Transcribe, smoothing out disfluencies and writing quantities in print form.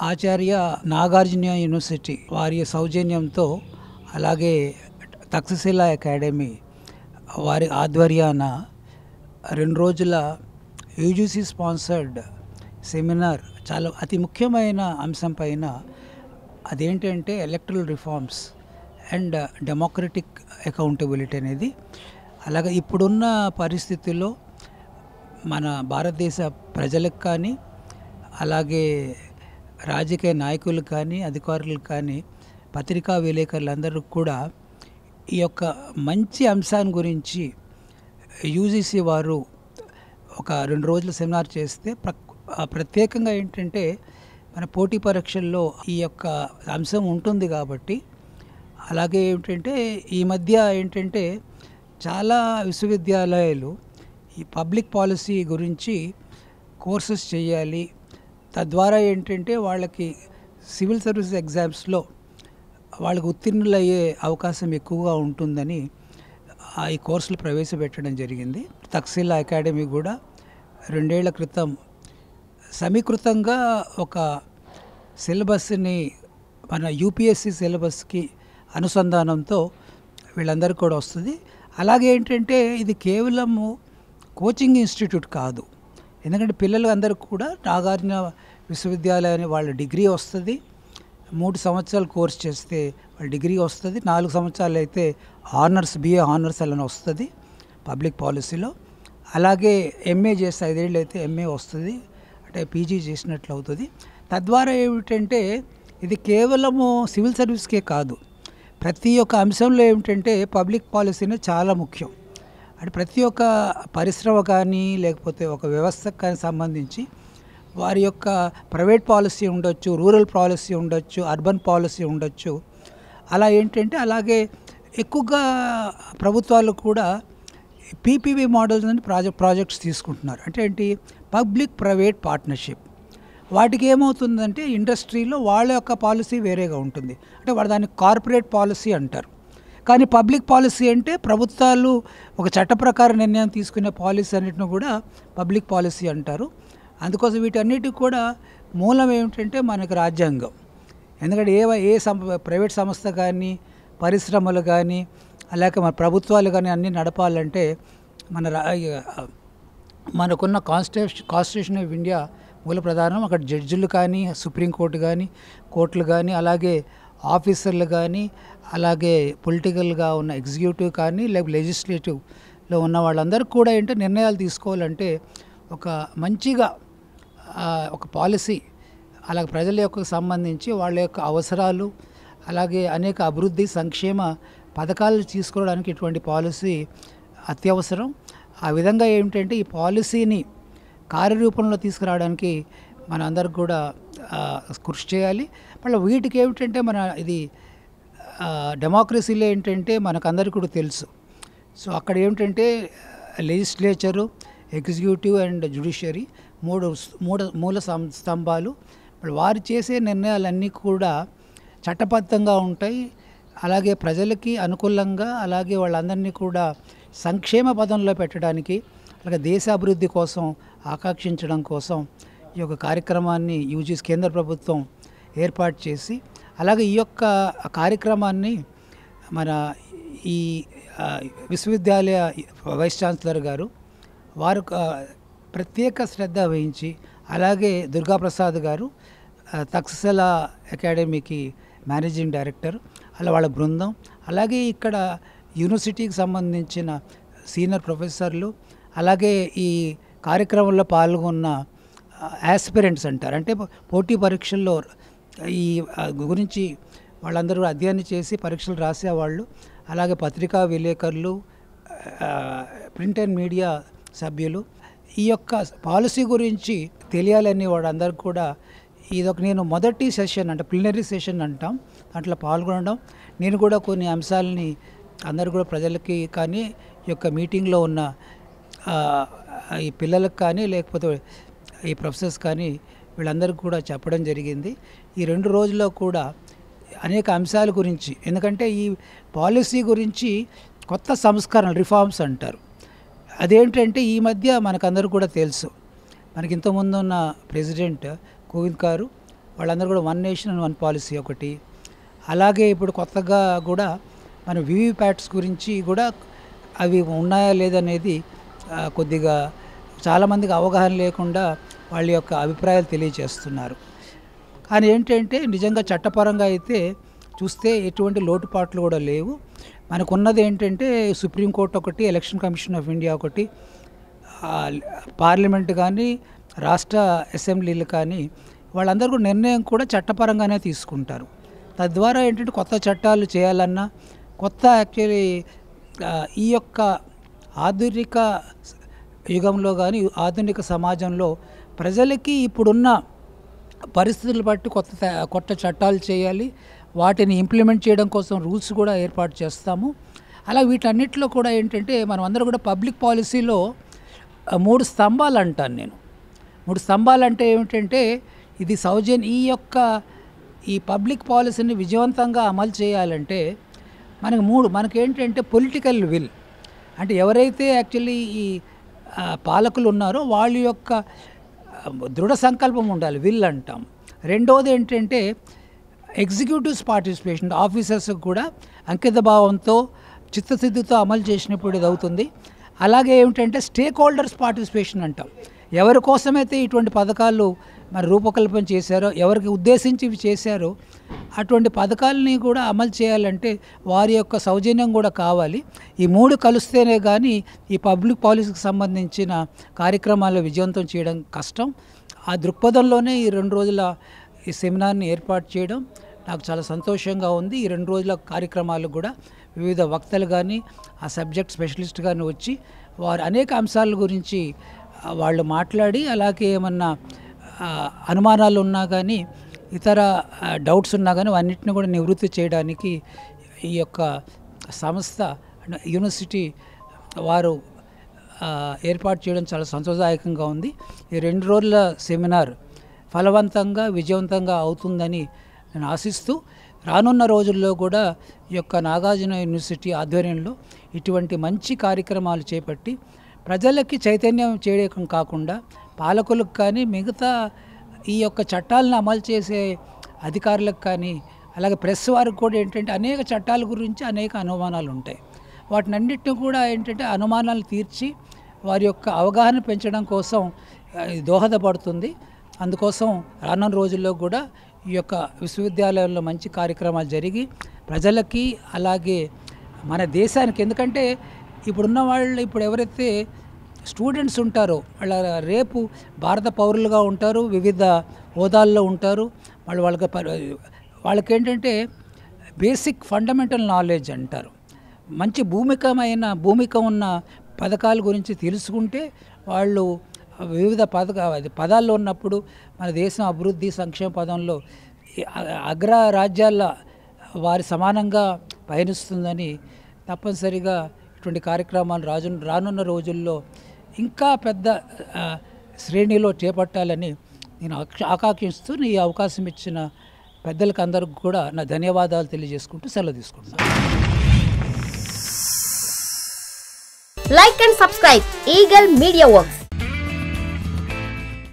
Acharya Nagarjuna university వారి సౌజన్యంతో అలాగే తక్షశిల అకాడమీ వారి ఆధ్వర్యాన 2 రోజుల యూజీసీ స్పాన్సర్డ్ సెమినార్ చాలా అతి ముఖ్యమైన అంశం పైన, అదేంటంటే electoral reforms and democratic accountability అనేది. అలాగే ఇప్పుడున్న పరిస్థితుల్లో మన భారతదేశ ప్రజలకు కానీ, అలాగే రాజకీయ నాయకులకు కానీ, అధికారులకు కానీ, పత్రికా విలేకరులందరూ కూడా ఈ యొక్క మంచి అంశాన్ని గురించి యూజీసీ వారు ఒక 2 రోజుల సెమినార్ చేస్తే ప్రత్యేకంగా ఏంటంటే మన పోటీ పరీక్షల్లో ఈ యొక్క అంశం ఉంటుంది కాబట్టి, అలాగే ఏమిటంటే ఈ మధ్య ఏంటంటే చాలా విశ్వవిద్యాలయాలు ఈ పబ్లిక్ పాలసీ గురించి కోర్సెస్ చేయాలి, తద్వారా ఏంటంటే వాళ్ళకి సివిల్ సర్వీసెస్ ఎగ్జామ్స్లో వాళ్ళకి ఉత్తీర్ణులయ్యే అవకాశం ఎక్కువగా ఉంటుందని ఈ కోర్సులు ప్రవేశపెట్టడం జరిగింది. తక్షశిల అకాడమీ కూడా 2 ఏళ్ల క్రితం సమీకృతంగా ఒక సిలబస్ని మన యూపీఎస్సీ సిలబస్కి అనుసంధానంతో వీళ్ళందరికీ కూడా వస్తుంది. అలాగే ఏంటంటే ఇది కేవలము కోచింగ్ ఇన్స్టిట్యూట్ కాదు, ఎందుకంటే పిల్లలు అందరికీ కూడా నాగార్జున విశ్వవిద్యాలయాన్ని వాళ్ళ డిగ్రీ వస్తుంది. 3 సంవత్సరాలు కోర్స్ చేస్తే వాళ్ళ డిగ్రీ వస్తుంది. 4 సంవత్సరాలు అయితే ఆనర్స్, బిఏ ఆనర్స్ అలా వస్తుంది పబ్లిక్ పాలసీలో. అలాగే ఎంఏ చేస్తే 5 ఏళ్ళు అయితే ఎంఏ వస్తుంది, అంటే పీజీ చేసినట్లు అవుతుంది. తద్వారా ఏమిటంటే ఇది కేవలము సివిల్ సర్వీస్కే కాదు, ప్రతి ఒక్క అంశంలో ఏమిటంటే పబ్లిక్ పాలసీనే చాలా ముఖ్యం. అంటే ప్రతి ఒక్క పరిశ్రమ కానీ, లేకపోతే ఒక వ్యవస్థకు కానీ సంబంధించి వారి యొక్క ప్రైవేట్ పాలసీ ఉండొచ్చు, రూరల్ పాలసీ ఉండొచ్చు, అర్బన్ పాలసీ ఉండొచ్చు. అలా ఏంటంటే అలాగే ఎక్కువగా ప్రభుత్వాలు కూడా పీపీపీ మోడల్స్ అని ప్రాజెక్ట్స్ తీసుకుంటున్నారు. అంటే ఏంటి, పబ్లిక్ ప్రైవేట్ పార్ట్నర్షిప్. వాటికి ఏమవుతుందంటే ఇండస్ట్రీలో వాళ్ళ యొక్క పాలసీ వేరేగా ఉంటుంది, అంటే వాళ్ళు దాన్ని కార్పొరేట్ పాలసీ అంటారు. కానీ పబ్లిక్ పాలసీ అంటే ప్రభుత్వాలు ఒక చట్ట ప్రకారం నిర్ణయం తీసుకునే పాలసీ అన్నిటిని కూడా పబ్లిక్ పాలసీ అంటారు. అందుకోసం వీటన్నిటికి కూడా మూలం ఏమిటంటే మనకు రాజ్యాంగం. ఎందుకంటే ప్రైవేట్ సంస్థ కానీ, పరిశ్రమలు కానీ, అలాగే మన ప్రభుత్వాలు కానీ అన్నీ నడపాలంటే మనకున్న కాన్స్టిట్యూషన్ ఆఫ్ ఇండియా మూల ప్రధానం. అక్కడ జడ్జిలు కానీ, సుప్రీంకోర్టు కానీ, కోర్టులు కానీ, అలాగే ఆఫీసర్లు కానీ, అలాగే పొలిటికల్గా ఉన్న ఎగ్జిక్యూటివ్ కానీ, లేకపోతే లెజిస్లేటివ్లో ఉన్న వాళ్ళందరూ కూడా ఏంటంటే నిర్ణయాలు తీసుకోవాలంటే ఒక మంచిగా ఒక పాలసీ, అలాగే ప్రజల యొక్క సంబంధించి వాళ్ళ యొక్క అవసరాలు, అలాగే అనేక అభివృద్ధి సంక్షేమ పథకాలు తీసుకోవడానికి ఇటువంటి పాలసీ అత్యవసరం. ఆ విధంగా ఏమిటంటే ఈ పాలసీని కార్యరూపంలో తీసుకురావడానికి మన అందరికి కూడా కృషి చేయాలి. మళ్ళీ వీటికి ఏమిటంటే ఇది డెమోక్రసీలో ఏంటంటే మనకందరికీ కూడా తెలుసు. సో అక్కడ ఏమిటంటే లెజిస్లేచరు, ఎగ్జిక్యూటివ్ అండ్ జ్యుడిషియరీ మూల స్తంభాలు. వారు చేసే నిర్ణయాలన్నీ కూడా చట్టబద్ధంగా ఉంటాయి, అలాగే ప్రజలకి అనుకూలంగా, అలాగే వాళ్ళందరినీ కూడా సంక్షేమ పదంలో పెట్టడానికి, అలాగే దేశ అభివృద్ధి కోసం ఆకాంక్షించడం కోసం ఈ యొక్క కార్యక్రమాన్ని యూజీసీ కేంద్ర ప్రభుత్వం ఏర్పాటు చేసి, అలాగే ఈ యొక్క కార్యక్రమాన్ని మన ఈ విశ్వవిద్యాలయ వైస్ ఛాన్సలర్ గారు వారు ప్రత్యేక శ్రద్ధ వహించి, అలాగే దుర్గాప్రసాద్ గారు తక్షశిల అకాడమీకి మేనేజింగ్ డైరెక్టర్, అలా వాళ్ళ బృందం, అలాగే ఇక్కడ యూనివర్సిటీకి సంబంధించిన సీనియర్ ప్రొఫెసర్లు, అలాగే ఈ కార్యక్రమంలో పాల్గొన్న యాస్పిరెంట్స్ అంటారు, అంటే పోటీ పరీక్షల్లో ఈ గురించి వాళ్ళందరూ అధ్యయనం చేసి పరీక్షలు రాసేవాళ్ళు, అలాగే పత్రికా విలేకరులు, ప్రింట్ అండ్ మీడియా సభ్యులు ఈ యొక్క పాలసీ గురించి తెలియాలని వాళ్ళందరికీ కూడా నేను మొదటి సెషన్ అంటే ప్లీనరీ సెషన్ అంటాం, దాంట్లో పాల్గొనడం. నేను కూడా కొన్ని అంశాలని అందరు కూడా ప్రజలకి కానీ, ఈ యొక్క మీటింగ్లో ఉన్న ఈ పిల్లలకు కానీ, లేకపోతే ఈ ప్రొఫెసర్స్ కానీ వీళ్ళందరికీ కూడా చెప్పడం జరిగింది. ఈ 2 రోజుల్లో కూడా అనేక అంశాల గురించి, ఎందుకంటే ఈ పాలసీ గురించి కొత్త సంస్కరణలు, రిఫార్మ్స్ అంటారు. అదేంటంటే ఈ మధ్య మనకందరూ కూడా తెలుసు, మనకి ఇంతకుముందు ఉన్న ప్రెసిడెంట్ కోవింద్ గారు వాళ్ళందరూ కూడా వన్ నేషన్ వన్ పాలసీ ఒకటి, అలాగే ఇప్పుడు కొత్తగా కూడా మన వీవీప్యాట్స్ గురించి కూడా అవి ఉన్నాయా లేదనేది కొద్దిగా చాలామందికి అవగాహన లేకుండా వాళ్ళ యొక్క అభిప్రాయాలు తెలియజేస్తున్నారు. కానీ ఏంటంటే నిజంగా చట్టపరంగా అయితే చూస్తే ఎటువంటి లోటుపాట్లు కూడా లేవు. మనకున్నది ఏంటంటే సుప్రీంకోర్టు ఒకటి, ఎలక్షన్ కమిషన్ ఆఫ్ ఇండియా ఒకటి, పార్లమెంట్ కానీ రాష్ట్ర అసెంబ్లీలు కానీ వాళ్ళందరూ కూడా నిర్ణయం కూడా చట్టపరంగానే తీసుకుంటారు. తద్వారా ఏంటంటే కొత్త చట్టాలు చేయాలన్నా కొత్త యాక్చువల్లీ ఈ యొక్క ఆధునిక యుగంలో కానీ ఆధునిక సమాజంలో ప్రజలకి ఇప్పుడున్న పరిస్థితులు బట్టి కొత్త చట్టాలు చేయాలి. వాటిని ఇంప్లిమెంట్ చేయడం కోసం రూల్స్ కూడా ఏర్పాటు చేస్తాము. అలా వీటన్నిటిలో కూడా ఏంటంటే మనం అందరూ కూడా పబ్లిక్ పాలసీలో 3 స్తంభాలు అంటాను నేను. 3 స్తంభాలు అంటే ఏమిటంటే ఇది ఈ పబ్లిక్ పాలసీని విజయవంతంగా అమలు చేయాలంటే మనకేంటంటే పొలిటికల్ విల్, అంటే ఎవరైతే యాక్చువల్లీ ఈ పాలకులు ఉన్నారో వాళ్ళ యొక్క దృఢ సంకల్పం ఉండాలి, విల్ అంటాం. రెండోది ఏంటంటే ఎగ్జిక్యూటివ్స్ పార్టిసిపేషన్, ఆఫీసర్స్ కూడా అంకిత భావంతో చిత్తశుద్ధితో అమలు చేసినప్పుడు ఇది అవుతుంది. అలాగే ఏమిటంటే స్టేక్ హోల్డర్స్ పార్టిసిపేషన్ అంటాం. ఎవరి కోసమైతే ఇటువంటి పథకాలు మరి రూపకల్పన చేశారో, ఎవరికి ఉద్దేశించి ఇవి చేశారో అటువంటి పథకాలని కూడా అమలు చేయాలంటే వారి యొక్క సౌజన్యం కూడా కావాలి. ఈ 3 కలిస్తేనే కానీ ఈ పబ్లిక్ పాలసీకి సంబంధించిన కార్యక్రమాలు విజయవంతం చేయడం కష్టం. ఆ దృక్పథంలోనే ఈ 2 రోజుల ఈ సెమినార్ని ఏర్పాటు చేయడం నాకు చాలా సంతోషంగా ఉంది. ఈ 2 రోజుల కార్యక్రమాలు కూడా వివిధ వక్తలు కానీ ఆ సబ్జెక్ట్ స్పెషలిస్ట్ కానీ వచ్చి వారు అనేక అంశాల గురించి వాళ్ళు మాట్లాడి, అలాగే ఏమన్నా అనుమానాలు ఉన్నా కానీ ఇతర డౌట్స్ ఉన్నా కానీ అన్నింటినీ కూడా నివృత్తి చేయడానికి ఈ యొక్క సంస్థ యూనివర్సిటీ వారు ఏర్పాటు చేయడం చాలా సంతోషదాయకంగా ఉంది. ఈ 2 రోజుల సెమినార్ ఫలవంతంగా విజయవంతంగా అవుతుందని నేను ఆశిస్తూ, రానున్న రోజుల్లో కూడా ఈ యొక్క నాగార్జున యూనివర్సిటీ ఆధ్వర్యంలో ఇటువంటి మంచి కార్యక్రమాలు చేపట్టి ప్రజలకి చైతన్యం చేయడం కాకుండా పాలకులకు కానీ మిగతా ఈ యొక్క చట్టాలను అమలు చేసే అధికారులకు కానీ అలాగే ప్రెస్ వారికి కూడా ఏంటంటే అనేక చట్టాల గురించి అనేక అనుమానాలు ఉంటాయి. వాటినన్నిటిని కూడా ఏంటంటే అనుమానాలు తీర్చి వారి యొక్క అవగాహన పెంచడం కోసం దోహదపడుతుంది. అందుకోసం రానున్న రోజుల్లో కూడా ఈ యొక్క విశ్వవిద్యాలయంలో మంచి కార్యక్రమాలు జరిగి ప్రజలకి అలాగే మన దేశానికి, ఎందుకంటే ఇప్పుడున్న వాళ్ళు ఇప్పుడు ఎవరైతే స్టూడెంట్స్ ఉంటారో వాళ్ళ రేపు భారత పౌరులుగా ఉంటారు, వివిధ హోదాల్లో ఉంటారు. వాళ్ళకేంటంటే బేసిక్ ఫండమెంటల్ నాలెడ్జ్ అంటారు. మంచి భూమిక ఉన్న పథకాల గురించి తెలుసుకుంటే వాళ్ళు వివిధ పదాల్లో ఉన్నప్పుడు మన దేశం అభివృద్ధి సంక్షేమ పదంలో అగ్ర రాజ్యాల వారి సమానంగా పయనిస్తుందని తప్పనిసరిగా ఇటువంటి కార్యక్రమాలు రానున్న రోజుల్లో ఇంకా పెద్ద శ్రేణిలో చేపట్టాలని నేను ఆకాంక్షిస్తూ ఈ అవకాశం ఇచ్చిన పెద్దలకు అందరికి కూడా నా ధన్యవాదాలు తెలియజేసుకుంటూ సెలవు తీసుకుంటున్నాను. Like and subscribe Eagle Media Works.